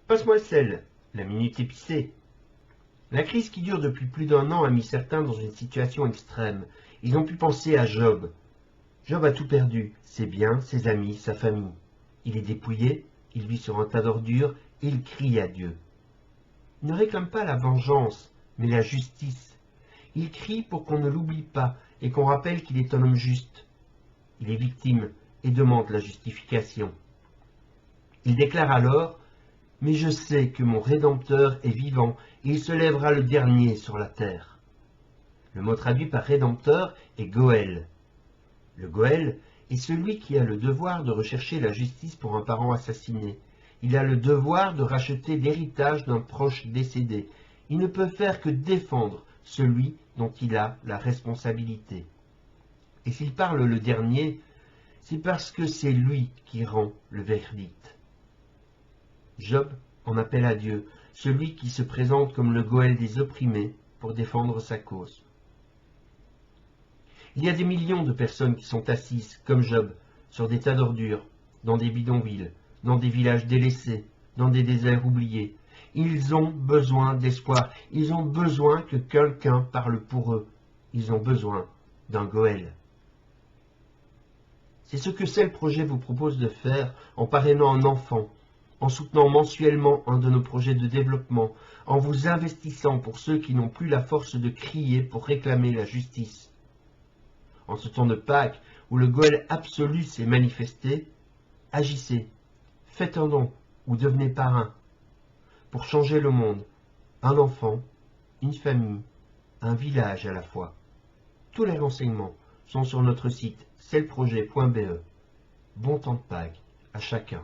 Passe-moi le sel. La minute épicée. La crise qui dure depuis plus d'1 an a mis certains dans une situation extrême. Ils ont pu penser à Job. Job a tout perdu, ses biens, ses amis, sa famille. Il est dépouillé, il vit sur un tas d'ordures et il crie à Dieu. Il ne réclame pas la vengeance, mais la justice. Il crie pour qu'on ne l'oublie pas et qu'on rappelle qu'il est un homme juste. Il est victime et demande la justification. Il déclare alors « Mais je sais que mon Rédempteur est vivant et il se lèvera le dernier sur la terre. » Le mot traduit par Rédempteur est Goël. Le Goël est celui qui a le devoir de rechercher la justice pour un parent assassiné. Il a le devoir de racheter l'héritage d'un proche décédé. Il ne peut faire que défendre celui dont il a la responsabilité. Et s'il parle le dernier, c'est parce que c'est lui qui rend le verdict. Job en appelle à Dieu, celui qui se présente comme le Goël des opprimés pour défendre sa cause. Il y a des millions de personnes qui sont assises, comme Job, sur des tas d'ordures, dans des bidonvilles, dans des villages délaissés, dans des déserts oubliés. Ils ont besoin d'espoir, ils ont besoin que quelqu'un parle pour eux, ils ont besoin d'un Goël. C'est ce que Cell Projet vous propose de faire en parrainant un enfant, en soutenant mensuellement un de nos projets de développement, en vous investissant pour ceux qui n'ont plus la force de crier pour réclamer la justice. En ce temps de Pâques où le Goël absolu s'est manifesté, agissez, faites un don ou devenez parrain. Pour changer le monde, un enfant, une famille, un village à la fois. Tous les renseignements sont sur notre site cellprojet.be. Bon temps de Pâques à chacun.